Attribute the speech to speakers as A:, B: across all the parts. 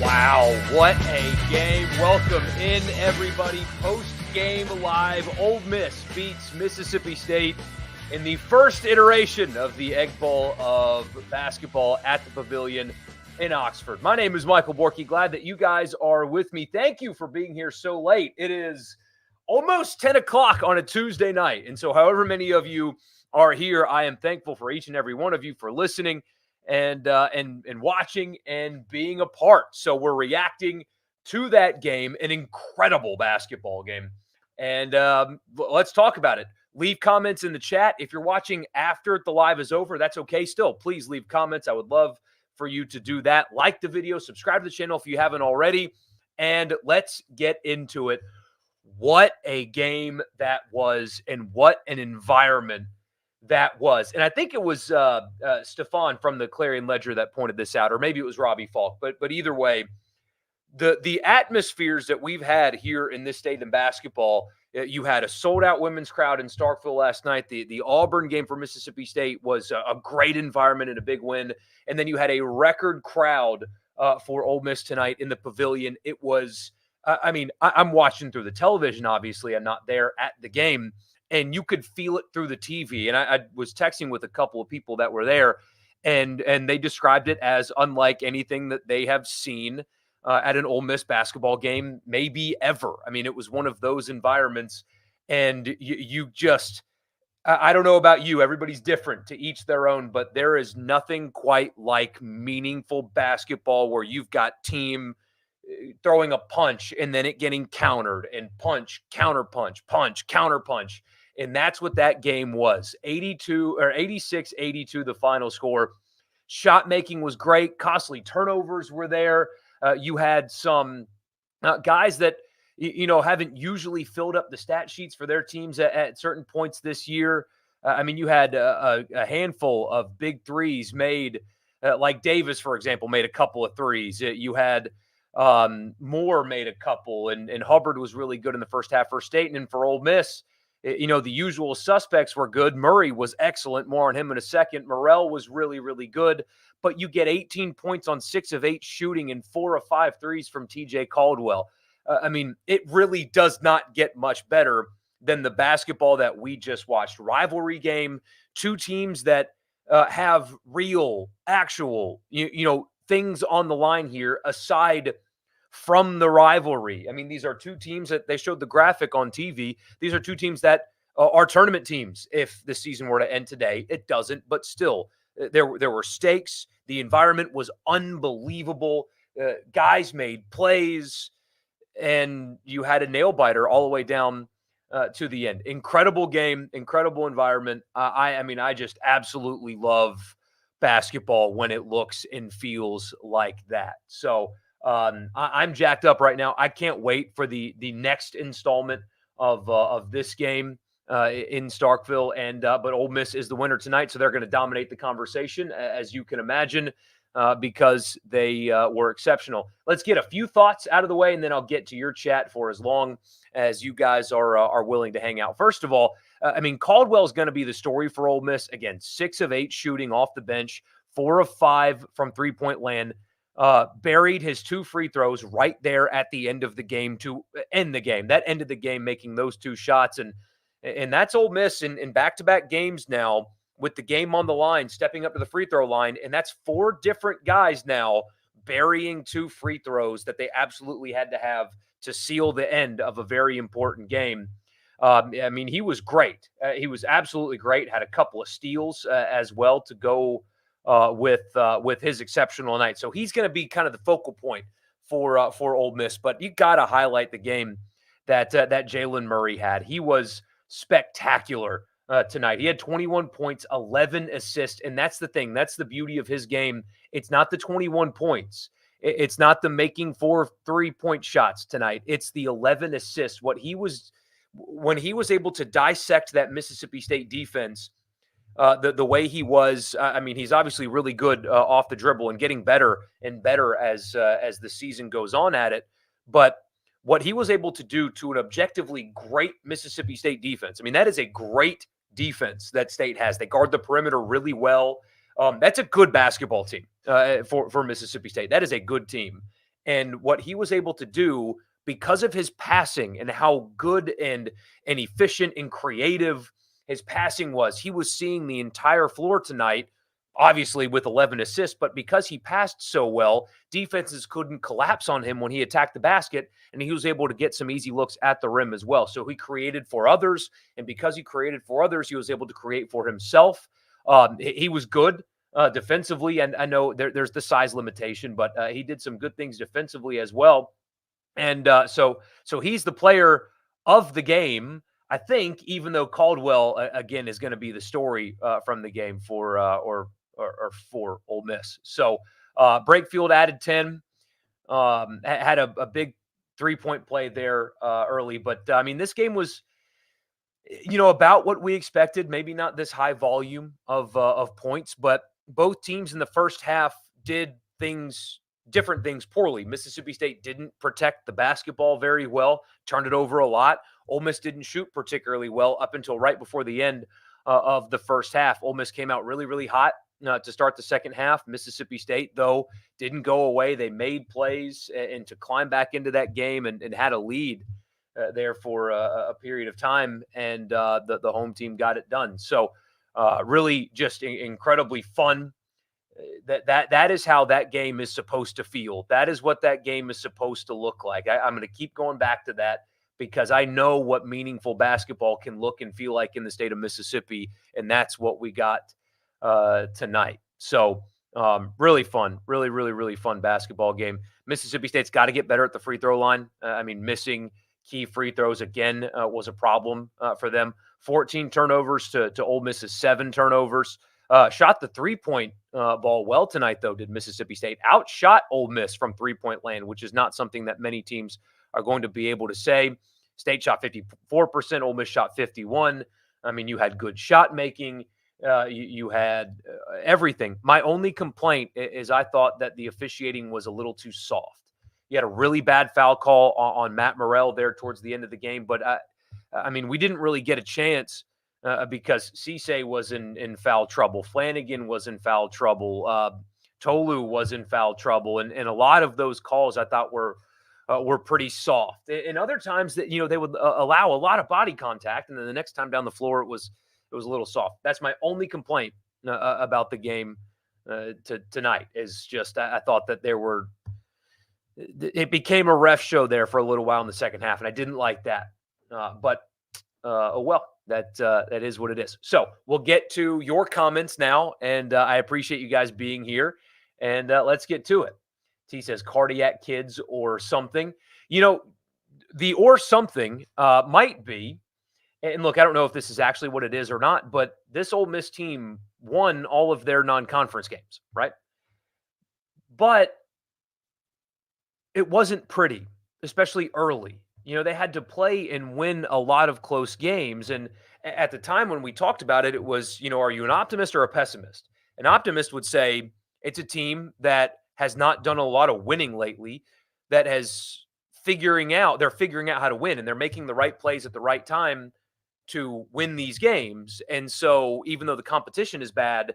A: Wow, what a game. Welcome in, everybody. Post-game live. Ole Miss beats Mississippi State in the first iteration of the Egg Bowl of basketball at the Pavilion in Oxford. My name is Michael Borky. Glad that you guys are with me. Thank you for being here so late. It is almost 10 o'clock on a Tuesday night. And so however many of you are here, I am thankful for each and every one of you for listening and watching and being a part. So we're reacting to that game, an incredible basketball game. And let's talk about it. Leave comments in the chat. If you're watching after the live is over, that's okay still. Please leave comments. I would love for you to do that. Like the video, subscribe to the channel if you haven't already, and let's get into it. What a game that was, and what an environment that was. And I think it was Stefan from the Clarion Ledger that pointed this out, or maybe it was Robbie Falk. But either way, the atmospheres that we've had here in this state in basketball, you had a sold-out women's crowd in Starkville last night. The Auburn game for Mississippi State was a great environment and a big win. And then you had a record crowd for Ole Miss tonight in the Pavilion. It was, I'm watching through the television, obviously. I'm not there at the game. And you could feel it through the TV. And I was texting with a couple of people that were there, and they described it as unlike anything that they have seen at an Ole Miss basketball game, maybe ever. I mean, it was one of those environments, and you just, I don't know about you, everybody's different, to each their own, but there is nothing quite like meaningful basketball where you've got team throwing a punch and then it getting countered, and punch, counter punch, punch, counter punch. And that's what that game was. 86-82, the final score. Shot making was great. Costly turnovers were there. You had some guys that, haven't usually filled up the stat sheets for their teams at certain points this year. You had a handful of big threes made, like Davis, for example, made a couple of threes. You had Moore made a couple, and Hubbard was really good in the first half for State. And for Ole Miss, the usual suspects were good. Murray was excellent. More on him in a second. Morrell was really, really good. But you get 18 points on 6 of 8 shooting and 4 of 5 threes from TJ Caldwell. It really does not get much better than the basketball that we just watched. Rivalry game, two teams that have real, actual, things on the line here aside from the rivalry. I mean, these are two teams that they showed the graphic on TV. These are two teams that are tournament teams. If the season were to end today, it doesn't, but still, there were stakes. The environment was unbelievable. Guys made plays, and you had a nail biter all the way down to the end. Incredible game, incredible environment. I just absolutely love basketball when it looks and feels like that. So I'm jacked up right now. I can't wait for the next installment of this game in Starkville. But Ole Miss is the winner tonight, so they're going to dominate the conversation, as you can imagine, because they were exceptional. Let's get a few thoughts out of the way, and then I'll get to your chat for as long as you guys are willing to hang out. First of all, Caldwell is going to be the story for Ole Miss. Again, 6 of 8 shooting off the bench, 4 of 5 from three-point land. Buried his 2 free throws right there at the end of the game to end the game. That ended the game, making those 2 shots. And that's Ole Miss in back-to-back games now, with the game on the line, stepping up to the free throw line. And that's 4 different guys now burying 2 free throws that they absolutely had to have to seal the end of a very important game. He was great. He was absolutely great. Had a couple of steals as well to go with his exceptional night. So he's going to be kind of the focal point for Ole Miss. But you got to highlight the game that Jalen Murray had. He was spectacular tonight. He had 21 points, 11 assists, and that's the thing. That's the beauty of his game. It's not the 21 points. It's not the making 4 3-point shots tonight. It's the 11 assists. When he was able to dissect that Mississippi State defense, the way he was, he's obviously really good off the dribble and getting better and better as the season goes on at it. But what he was able to do to an objectively great Mississippi State defense, that is a great defense that State has. They guard the perimeter really well. That's a good basketball team for Mississippi State. That is a good team. And what he was able to do because of his passing and how good and efficient and creative his passing was, he was seeing the entire floor tonight, obviously with 11 assists, but because he passed so well, defenses couldn't collapse on him when he attacked the basket, and he was able to get some easy looks at the rim as well. So he created for others, and because he created for others, he was able to create for himself. He was good defensively, and I know there's the size limitation, but he did some good things defensively as well. And so he's the player of the game, I think, even though Caldwell again is going to be the story from the game for or for Ole Miss. So Brakefield added 10, had a big 3-point play there early, but I mean this game was about what we expected. Maybe not this high volume of points, but both teams in the first half did different things poorly. Mississippi State didn't protect the basketball very well, turned it over a lot. Ole Miss didn't shoot particularly well up until right before the end of the first half. Ole Miss came out really, really hot to start the second half. Mississippi State, though, didn't go away. They made plays and to climb back into that game and had a lead there for a period of time, and the home team got it done. So really just incredibly fun. That is how that game is supposed to feel. That is what that game is supposed to look like. I'm going to keep going back to that because I know what meaningful basketball can look and feel like in the state of Mississippi, and that's what we got tonight. So really fun, really, really, really fun basketball game. Mississippi State's got to get better at the free throw line. I mean, missing key free throws again was a problem for them. 14 turnovers to Ole Miss's 7 turnovers. Shot the 3-point ball well tonight, though, did Mississippi State. Outshot Ole Miss from 3-point land, which is not something that many teams are going to be able to say. State shot 54%, Ole Miss shot 51%. I mean, you had good shot making. You had everything. My only complaint is I thought that the officiating was a little too soft. You had a really bad foul call on Matt Morrell there towards the end of the game, but I mean, we didn't really get a chance because Cisse was in foul trouble. Flanagan was in foul trouble. Tolu was in foul trouble. And a lot of those calls I thought were pretty soft. And other times that, they would allow a lot of body contact. And then the next time down the floor, it was a little soft. That's my only complaint about the game tonight is just, I thought that it became a ref show there for a little while in the second half. And I didn't like that. But oh well, that is what it is. So we'll get to your comments now, and I appreciate you guys being here. And let's get to it. T says cardiac kids or something. The or something might be. And look, I don't know if this is actually what it is or not, but this Ole Miss team won all of their non-conference games, right? But it wasn't pretty, especially early. They had to play and win a lot of close games. And at the time when we talked about it, it was, are you an optimist or a pessimist? An optimist would say it's a team that has not done a lot of winning lately, that has figuring out how to win, and they're making the right plays at the right time to win these games. And so even though the competition is bad,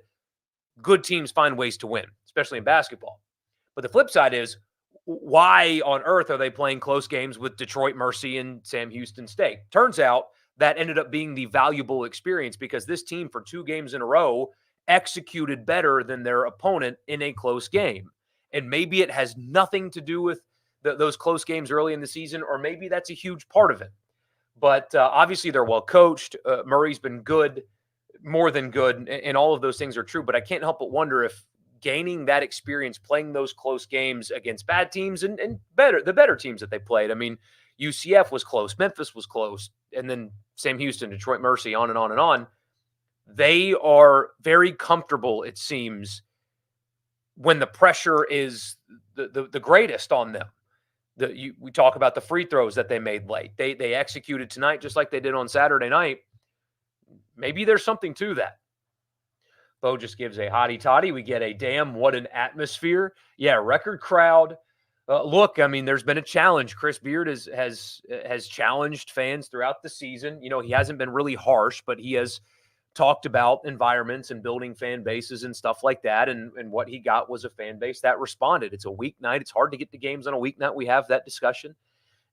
A: good teams find ways to win, especially in basketball. But the flip side is, why on earth are they playing close games with Detroit Mercy and Sam Houston State? Turns out that ended up being the valuable experience because this team for 2 games in a row executed better than their opponent in a close game. And maybe it has nothing to do with those close games early in the season, or maybe that's a huge part of it. But obviously they're well coached. Murray's been good, more than good, and all of those things are true. But I can't help but wonder if gaining that experience, playing those close games against bad teams and the better teams that they played. I mean, UCF was close, Memphis was close, and then Sam Houston, Detroit Mercy, on and on and on. They are very comfortable, it seems, when the pressure is the greatest on them. We talk about the free throws that they made late. They executed tonight just like they did on Saturday night. Maybe there's something to that. Bo just gives a hottie toddy. We get a damn, what an atmosphere. Yeah, record crowd. Look, I mean, there's been a challenge. Chris Beard has challenged fans throughout the season. He hasn't been really harsh, but he has talked about environments and building fan bases and stuff like that. And what he got was a fan base that responded. It's a weeknight. It's hard to get to games on a weeknight. We have that discussion.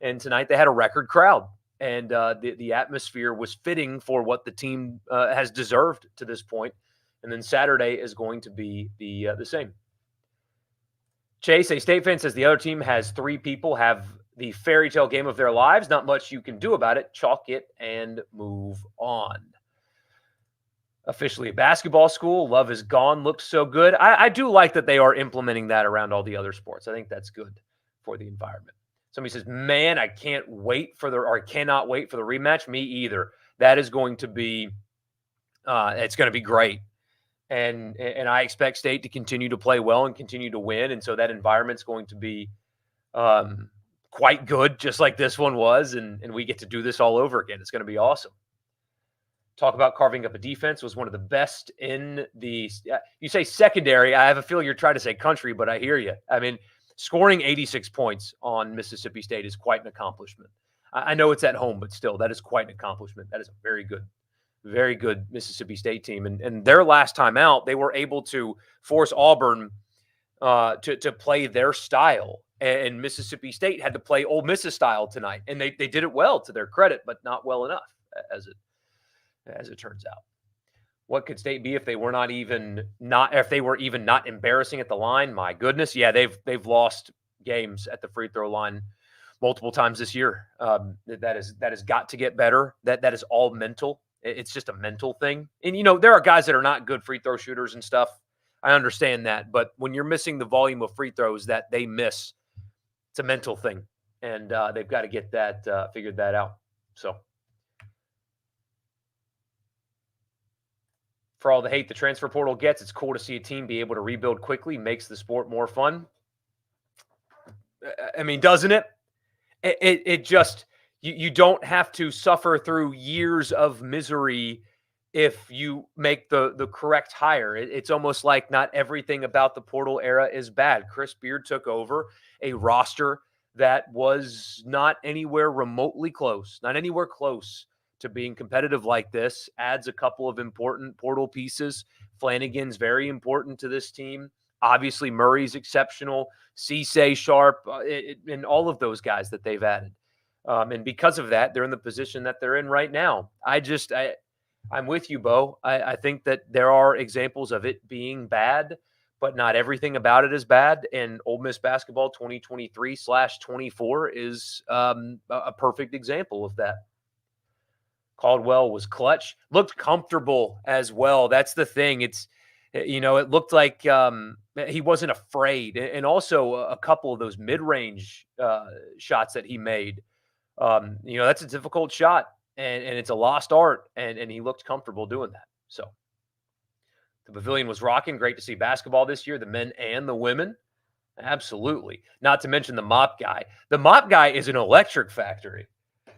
A: And tonight they had a record crowd. And the atmosphere was fitting for what the team has deserved to this point. And then Saturday is going to be the same. Chase, a State fan, says the other team has 3 people have the fairy tale game of their lives. Not much you can do about it. Chalk it and move on. Officially a basketball school. Love is gone. Looks so good. I do like that they are implementing that around all the other sports. I think that's good for the environment. Somebody says, man, I cannot wait for the rematch. Me either. That is going to be, it's going to be great. And I expect State to continue to play well and continue to win. And so that environment's going to be quite good, just like this one was. And we get to do this all over again. It's going to be awesome. Talk about carving up a defense. Was one of the best in the, you say secondary. I have a feeling you're trying to say country, but I hear you. I mean, scoring 86 points on Mississippi State is quite an accomplishment. I know it's at home, but still, that is quite an accomplishment. That is a very good Mississippi State team. And their last time out, they were able to force Auburn to play their style. And Mississippi State had to play Ole Miss's style tonight. And they did it well, to their credit, but not well enough, as it turns out. What could State be if they were not embarrassing at the line? My goodness. Yeah, they've lost games at the free throw line multiple times this year. That has got to get better. That is all mental. It's just a mental thing. And, there are guys that are not good free throw shooters and stuff. I understand that. But when you're missing the volume of free throws that they miss, it's a mental thing. And they've got to get that figured that out. So for all the hate the transfer portal gets, it's cool to see a team be able to rebuild quickly. Makes the sport more fun. I mean, doesn't it? It just, you don't have to suffer through years of misery if you make the correct hire. It's almost like not everything about the portal era is bad. Chris Beard took over a roster that was not anywhere remotely close, not anywhere close to being competitive like this, adds a couple of important portal pieces. Flanagan's very important to this team. Obviously, Murray's exceptional. Cisse, Sharp, and all of those guys that they've added. And because of that, they're in the position that they're in right now. I'm with you, Bo. I think that there are examples of it being bad, but not everything about it is bad. And Ole Miss basketball 2023/24 is a perfect example of that. Caldwell was clutch, looked comfortable as well. That's the thing. It looked like he wasn't afraid. And also a couple of those mid-range shots that he made. That's a difficult shot and it's a lost art. And he looked comfortable doing that. So the pavilion was rocking. Great to see basketball this year, the men and the women. Absolutely. Not to mention the mop guy. The mop guy is an electric factory.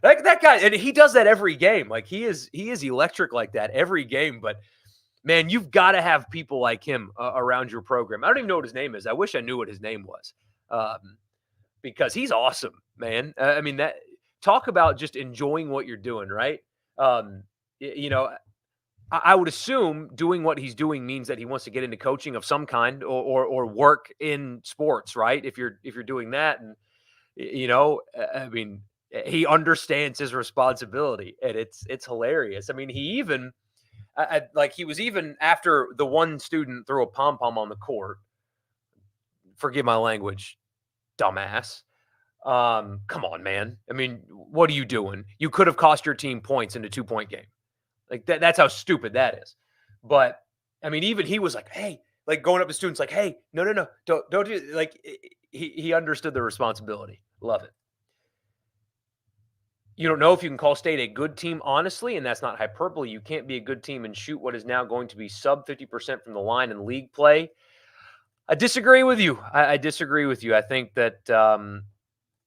A: That guy, and he does that every game. Like he is electric like that every game. But man, you've got to have people like him around your program. I don't even know what his name is. I wish I knew what his name was, because he's awesome, man. I mean, talk about just enjoying what you're doing, right? I would assume doing what he's doing means that he wants to get into coaching of some kind or work in sports, right? If you're doing that, and I mean, he understands his responsibility, and it's hilarious. I mean, he even he was even after the one student threw a pom-pom on the court. Forgive my language, dumbass. Come on, man. I mean, what are you doing? You could have cost your team points in a 2-point game. Like that's how stupid that is. But I mean, even he was like, hey, like going up to students like, hey, no, don't do it. Like he understood the responsibility. Love it. You don't know if you can call State a good team, honestly, and that's not hyperbole. You can't be a good team and shoot what is now going to be sub 50% from the line in league play. I disagree with you. I disagree with you. I think that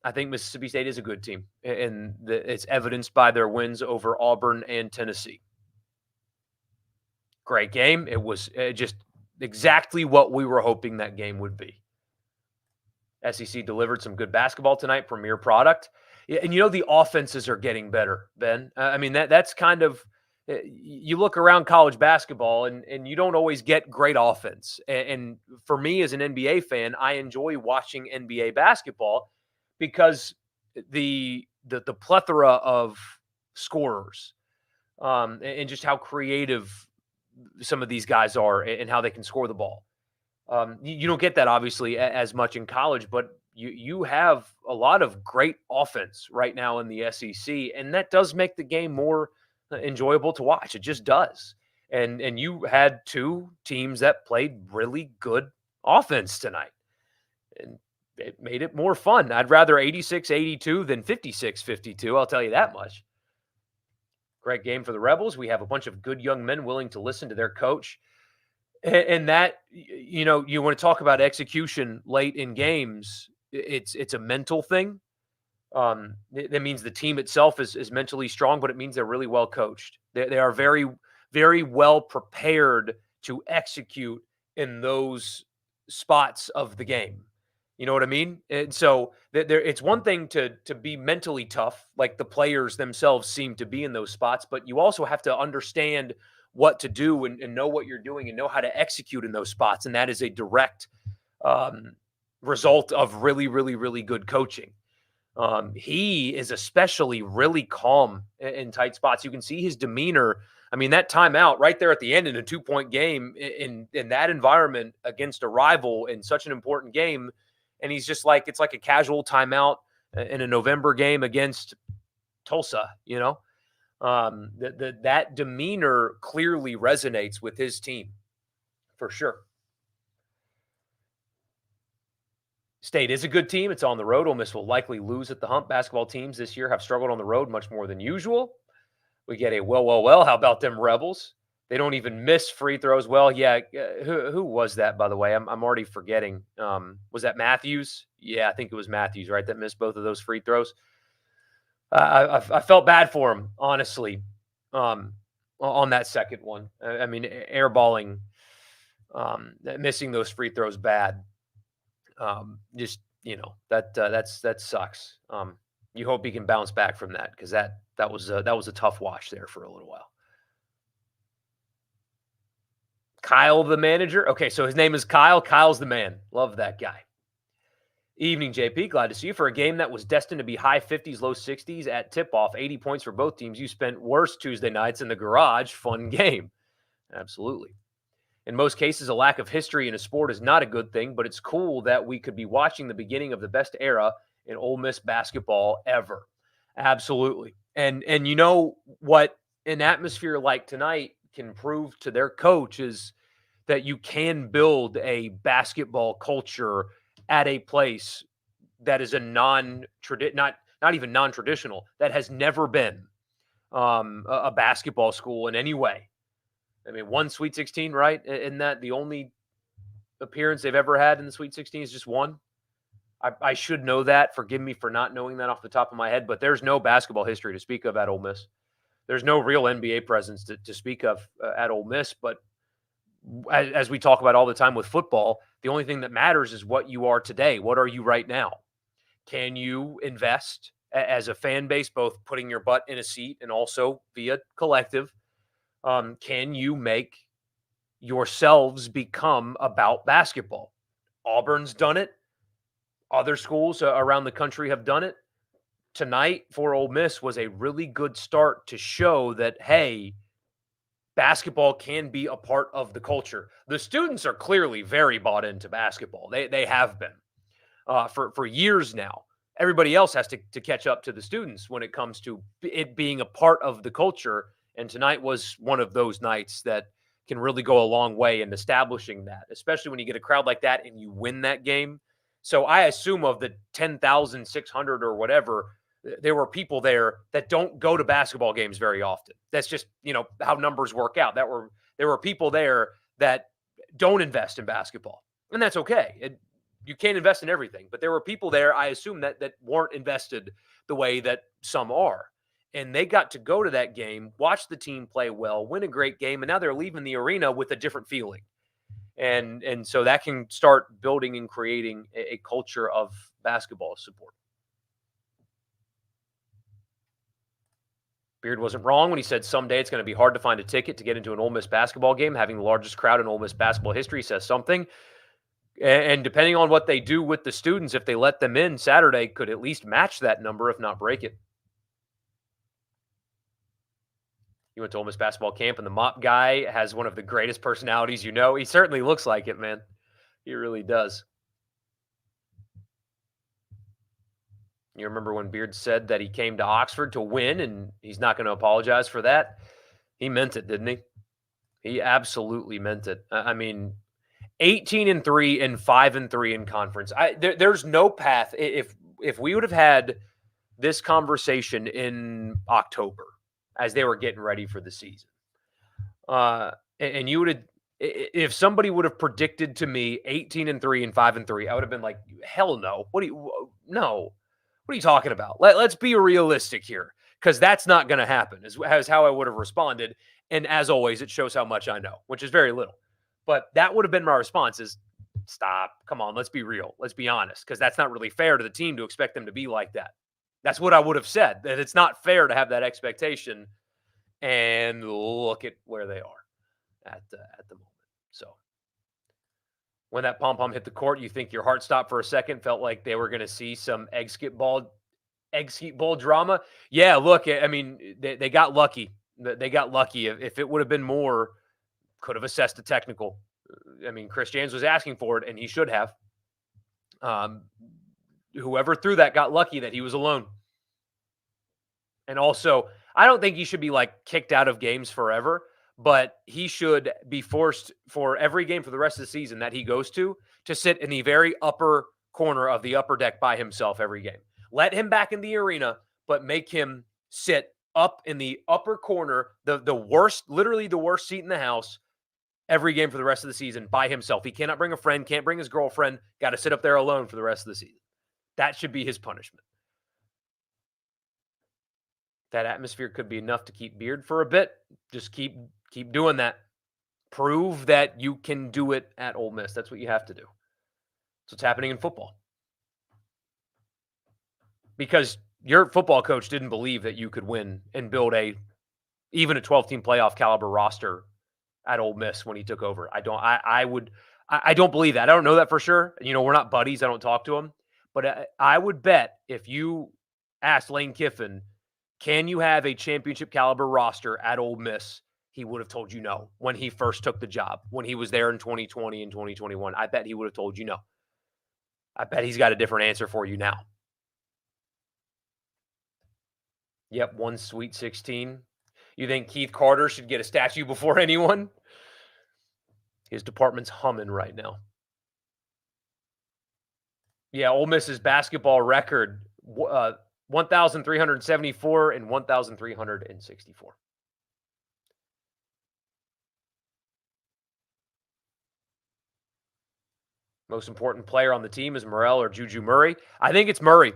A: I think Mississippi State is a good team, and it's evidenced by their wins over Auburn and Tennessee. Great game. It was just exactly what we were hoping that game would be. SEC delivered some good basketball tonight, premier product. And the offenses are getting better, Ben. I mean, that's kind of You look around college basketball and you don't always get great offense. And for me as an NBA fan, I enjoy watching NBA basketball because the plethora of scorers, and just how creative some of these guys are and how they can score the ball. You don't get that obviously as much in college, but you have a lot of great offense right now in the SEC, and that does make the game more enjoyable to watch. It just does. And you had two teams that played really good offense tonight, and it made it more fun. I'd rather 86-82 than 56-52. I'll tell you that much. Great game for the Rebels. We have a bunch of good young men willing to listen to their coach. And that, you want to talk about execution late in games. It's a mental thing. That means the team itself is mentally strong, but it means they're really well coached. They are very, very well prepared to execute in those spots of the game. You know what I mean? And so it's one thing to be mentally tough, like the players themselves seem to be in those spots, but you also have to understand what to do and know what you're doing and know how to execute in those spots. And that is a direct um, result of really, really, really good coaching. He is especially really calm in tight spots. You can see his demeanor. I mean, that timeout right there at the end in a 2-point game in that environment against a rival in such an important game. And he's just like, it's like a casual timeout in a November game against Tulsa, that demeanor clearly resonates with his team for sure. State is a good team. It's on the road. Ole Miss will likely lose at the hump. Basketball teams this year have struggled on the road much more than usual. We get a well. How about them Rebels? They don't even miss free throws. Well, yeah. Who was that, by the way? I'm already forgetting. Was that Matthews? Yeah, I think it was Matthews, right? That missed both of those free throws. I felt bad for him, honestly, on that second one. I mean, airballing, missing those free throws bad. Just that sucks. You hope he can bounce back from that because that was a tough watch there for a little while. Kyle, the manager. Okay, so his name is Kyle. Kyle's the man. Love that guy. Evening, JP. Glad to see you for a game that was destined to be high 50s, low 60s at tip-off. 80 points for both teams. You spent worse Tuesday nights in the garage. Fun game. Absolutely. In most cases, a lack of history in a sport is not a good thing, but it's cool that we could be watching the beginning of the best era in Ole Miss basketball ever. Absolutely. And you know what an atmosphere like tonight can prove to their coach is that you can build a basketball culture at a place that is a not even non-traditional, that has never been a basketball school in any way. I mean, one Sweet 16, right? Isn't that the only appearance they've ever had in the Sweet 16 is just one? I should know that. Forgive me for not knowing that off the top of my head, but there's no basketball history to speak of at Ole Miss. There's no real NBA presence to speak of at Ole Miss, but as we talk about all the time with football, the only thing that matters is what you are today. What are you right now? Can you invest as a fan base, both putting your butt in a seat and also via collective? Can you make yourselves become about basketball? Auburn's done it. Other schools around the country have done it. Tonight for Ole Miss was a really good start to show that, hey, basketball can be a part of the culture. The students are clearly very bought into basketball. They have been for years now. Everybody else has to catch up to the students when it comes to it being a part of the culture. And tonight was one of those nights that can really go a long way in establishing that, especially when you get a crowd like that and you win that game. So I assume of the 10,600 or whatever, there were people there that don't go to basketball games very often. That's just, how numbers work out. There were people there that don't invest in basketball, and that's okay. You can't invest in everything, but there were people there, I assume, that weren't invested the way that some are. And they got to go to that game, watch the team play well, win a great game, and now they're leaving the arena with a different feeling. And so that can start building and creating a culture of basketball support. Beard wasn't wrong when he said someday it's going to be hard to find a ticket to get into an Ole Miss basketball game. Having the largest crowd in Ole Miss basketball history says something. And depending on what they do with the students, if they let them in Saturday, could at least match that number, if not break it. You went to Ole Miss basketball camp, and the mop guy has one of the greatest personalities you know. He certainly looks like it, man. He really does. You remember when Beard said that he came to Oxford to win, and he's not going to apologize for that? He meant it, didn't he? He absolutely meant it. I mean, 18-3 and 5-3 in conference. There's no path. If we would have had this conversation in October as they were getting ready for the season, and you would have, if somebody would have predicted to me 18-3 and 5-3, I would have been like, hell no. No. What are you talking about? Let's be realistic here, because that's not going to happen, is how I would have responded. And as always, it shows how much I know, which is very little. But that would have been my response is, stop. Come on, let's be real. Let's be honest, because that's not really fair to the team to expect them to be like that. That's what I would have said, that it's not fair to have that expectation. And look at where they are at the moment. So when that pom-pom hit the court, you think your heart stopped for a second, felt like they were going to see some egg skip bowl drama. Yeah, look, I mean, they got lucky. They got lucky. If it would have been more, could have assessed a technical. I mean, Chris James was asking for it, and he should have. Whoever threw that got lucky that he was alone. And also, I don't think he should be like kicked out of games forever, but he should be forced for every game for the rest of the season that he goes to sit in the very upper corner of the upper deck by himself every game. Let him back in the arena, but make him sit up in the upper corner, the worst, literally the worst seat in the house every game for the rest of the season by himself. He cannot bring a friend, can't bring his girlfriend, got to sit up there alone for the rest of the season. That should be his punishment. That atmosphere could be enough to keep Beard for a bit. Just keep doing that. Prove that you can do it at Ole Miss. That's what you have to do. That's what's happening in football. Because your football coach didn't believe that you could win and build even a 12-team playoff caliber roster at Ole Miss when he took over. I don't believe that. I don't know that for sure. You know, we're not buddies. I don't talk to him. But I would bet if you asked Lane Kiffin, can you have a championship caliber roster at Ole Miss? He would have told you no when he first took the job, when he was there in 2020 and 2021. I bet he would have told you no. I bet he's got a different answer for you now. Yep, one Sweet 16. You think Keith Carter should get a statue before anyone? His department's humming right now. Yeah, Ole Miss's basketball record, 1,374 and 1,364. Most important player on the team is Morrell or Juju Murray. I think it's Murray.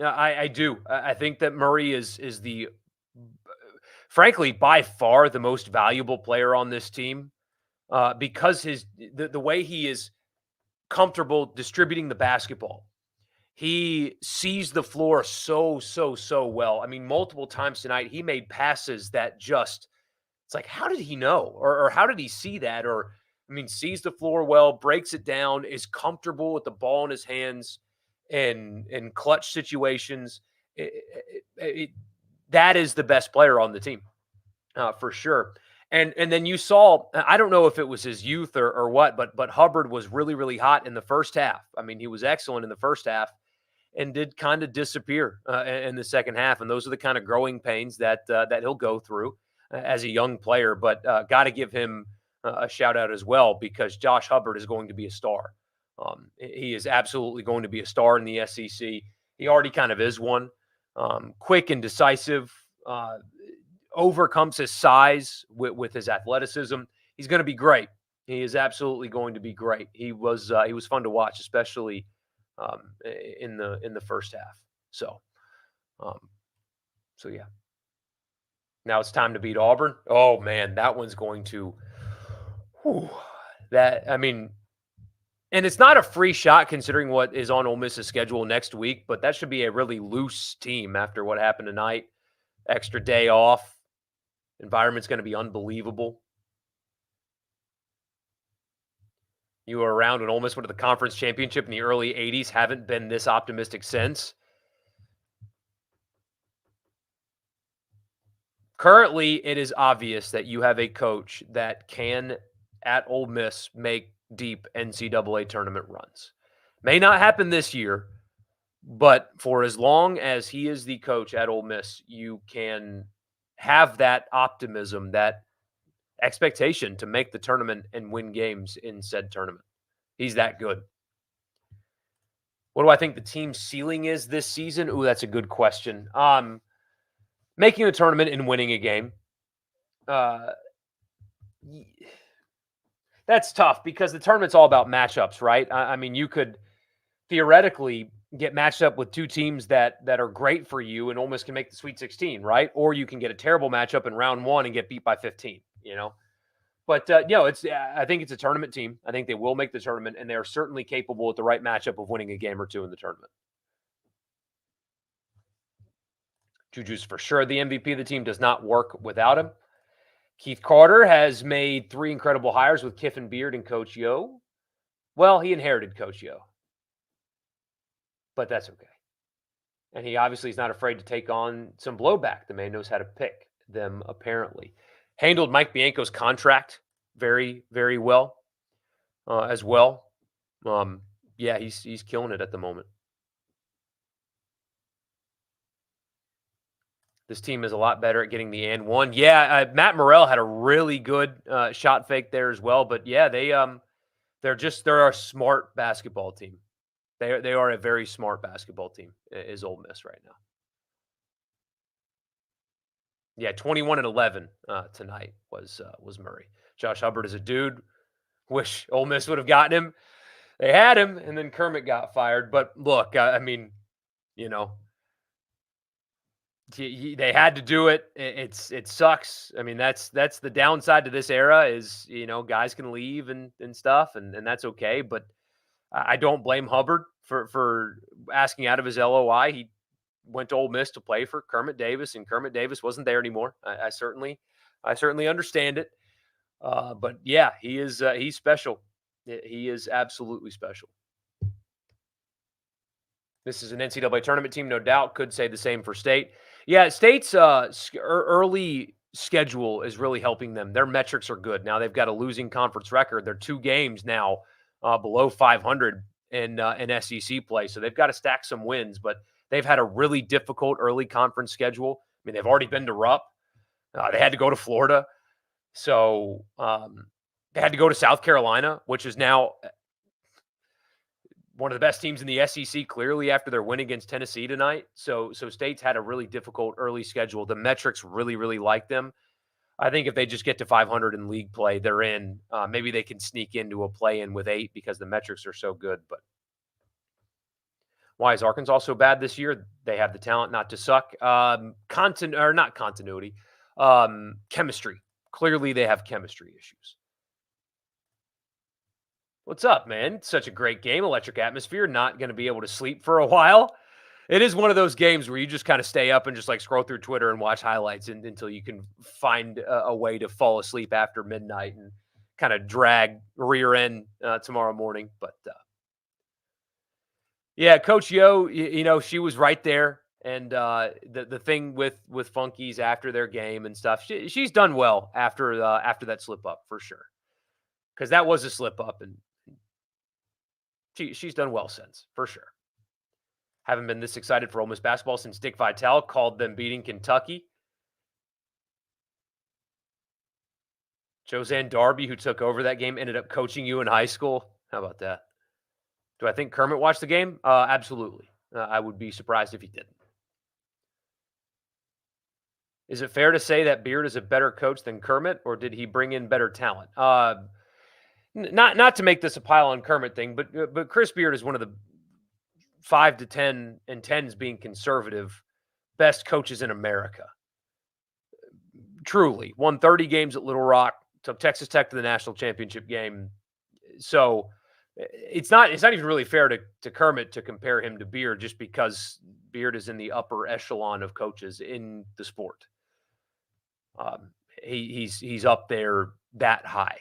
A: I do. I think that Murray is the, frankly, by far the most valuable player on this team because the way he is comfortable distributing the basketball. He sees the floor so well. I mean, multiple times tonight, he made passes that just, it's like, how did he know? Or how did he see that? Or, I mean, sees the floor well, breaks it down, is comfortable with the ball in his hands in clutch situations. That is the best player on the team for sure. And then you saw, I don't know if it was his youth or what, but Hubbard was really hot in the first half. I mean, he was excellent in the first half and did kind of disappear in the second half. And those are the kind of growing pains that he'll go through as a young player. But got to give him a shout out as well, because Josh Hubbard is going to be a star. He is absolutely going to be a star in the SEC. He already kind of is one. Quick and decisive, overcomes his size with his athleticism. He's going to be great. He is absolutely going to be great. He was fun to watch, especially in the first half. So yeah. Now it's time to beat Auburn. Oh man, that one's going to. I mean, and it's not a free shot considering what is on Ole Miss's schedule next week, but that should be a really loose team after what happened tonight. extra day off. Environment's going to be unbelievable. You were around when Ole Miss went to the conference championship in the early 80s, haven't been this optimistic since. Currently, it is obvious that you have a coach that can, at Ole Miss, make deep NCAA tournament runs. May not happen this year, but for as long as he is the coach at Ole Miss, you can have that optimism, that expectation to make the tournament and win games in said tournament. He's that good. What do I think the team's ceiling is this season? Ooh, that's a good question. Making the tournament and winning a game. That's tough because the tournament's all about matchups, right? I mean, you could theoretically get matched up with two teams that are great for you and almost can make the Sweet 16, right? Or you can get a terrible matchup in round one and get beat by 15, you know? But, it's I think it's a tournament team. I think they will make the tournament, and they are certainly capable with the right matchup of winning a game or two in the tournament. Juju's for sure the MVP of the team, does not work without him. Keith Carter has made 3 incredible hires with Kiffin Beard and Coach Yo. Well, he inherited Coach Yo, but that's okay. And he obviously is not afraid to take on some blowback. The man knows how to pick them, apparently. Handled Mike Bianco's contract very, very well as well. Yeah, he's killing it at the moment. This team is a lot better at getting the and one. Yeah, Matt Morrell had a really good shot fake there as well. But yeah, they're a smart basketball team. They are a very smart basketball team. Is Ole Miss right now? Yeah, 21-11 tonight was Murray. Josh Hubbard is a dude. Wish Ole Miss would have gotten him. They had him, and then Kermit got fired. But look, I mean, you know, they had to do it. It sucks. I mean, that's the downside to this era is, guys can leave and stuff, and that's okay. But I don't blame Hubbard for asking out of his LOI. He went to Ole Miss to play for Kermit Davis, and Kermit Davis wasn't there anymore. I certainly understand it. But yeah, he's special. He is absolutely special. This is an NCAA tournament team, no doubt. Could say the same for State. Yeah, State's early schedule is really helping them. Their metrics are good. Now they've got a losing conference record. They're 2 games now below 500 in SEC play. So they've got to stack some wins, but they've had a really difficult early conference schedule. I mean, they've already been to Rupp. They had to go to Florida. So they had to go to South Carolina, which is now one of the best teams in the SEC, clearly, after their win against Tennessee tonight. So State's had a really difficult early schedule. The metrics really, really like them. I think if they just get to 500 in league play, they're in. Maybe they can sneak into a play-in with 8 because the metrics are so good. But why is Arkansas so bad this year? They have the talent not to suck. Not continuity. Chemistry. Clearly, they have chemistry issues. What's up, man? Such a great game, electric atmosphere. Not going to be able to sleep for a while. It is one of those games where you just kind of stay up and just like scroll through Twitter and watch highlights until you can find a way to fall asleep after midnight and kind of drag rear end tomorrow morning. But yeah, Coach Yo, she was right there. And the thing with Funkies after their game and stuff, she's done well after that slip up for sure, because that was a slip up, and she's done well since for sure. Haven't been this excited for Ole Miss basketball since Dick Vitale called them beating Kentucky. Josanne Darby, who took over that game, ended up coaching you in high school. How about that? Do I think Kermit watched the game? Absolutely. I would be surprised if he didn't. Is it fair to say that Beard is a better coach than Kermit, or did he bring in better talent? Not to make this a pile on Kermit thing, but Chris Beard is one of the 5 to 10 and 10s being conservative best coaches in America. Truly. Won 30 games at Little Rock, took Texas Tech to the national championship game. So it's not even really fair to Kermit to compare him to Beard just because Beard is in the upper echelon of coaches in the sport. He's up there that high.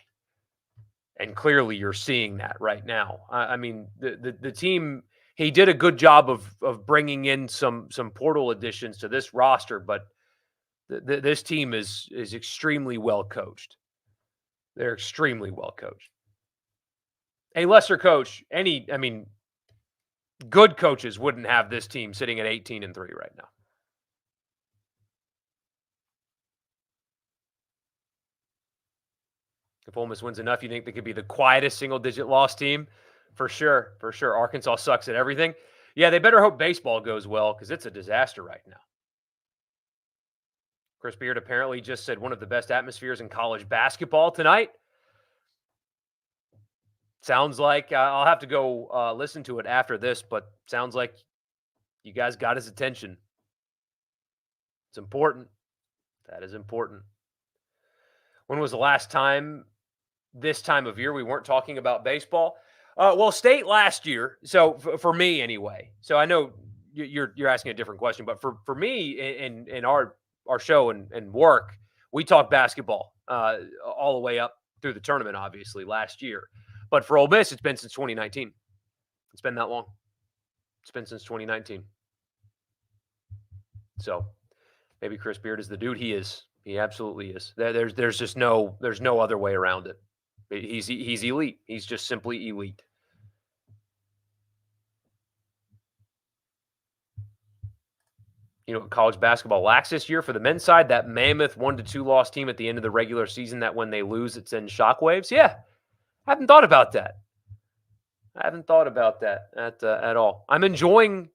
A: And clearly you're seeing that right now. I mean, the team, he did a good job of bringing in some portal additions to this roster, but this team is extremely well coached. They're extremely well coached. A lesser coach, good coaches wouldn't have this team sitting at 18-3 right now. If Ole Miss wins enough, you think they could be the quietest single-digit loss team? For sure, for sure. Arkansas sucks at everything. Yeah, they better hope baseball goes well because it's a disaster right now. Chris Beard apparently just said one of the best atmospheres in college basketball tonight. Sounds like I'll have to go listen to it after this, but sounds like you guys got his attention. It's important. That is important. When was the last time this time of year we weren't talking about baseball? Well, State last year. So for me anyway. So I know you're asking a different question, but for me in our show and work, we talk basketball all the way up through the tournament, obviously last year. But for Ole Miss, it's been since 2019. It's been that long. It's been since 2019. So maybe Chris Beard is the dude he is. He absolutely is. There's just no other way around it. He's elite. He's just simply elite. You know, college basketball lacks this year for the men's side, that mammoth 1-2 loss team at the end of the regular season that when they lose, it sends shockwaves. Yeah, I haven't thought about that. At all. I'm enjoying,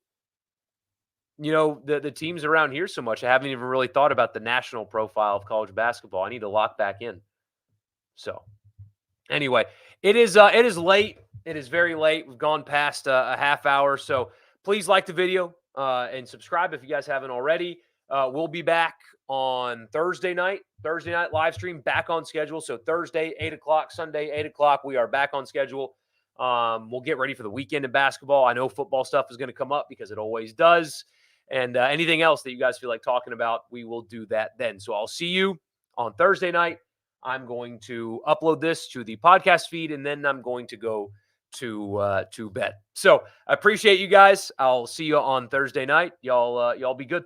A: the teams around here so much. I haven't even really thought about the national profile of college basketball. I need to lock back in. So, anyway, it is late. It is very late. We've gone past a half hour. So please like the video and subscribe if you guys haven't already. We'll be back on Thursday night live stream, back on schedule. So Thursday, 8 o'clock, Sunday, 8 o'clock, we are back on schedule. We'll get ready for the weekend of basketball. I know football stuff is going to come up because it always does. And anything else that you guys feel like talking about, we will do that then. So I'll see you on Thursday night. I'm going to upload this to the podcast feed, and then I'm going to go to bed. So I appreciate you guys. I'll see you on Thursday night. Y'all be good.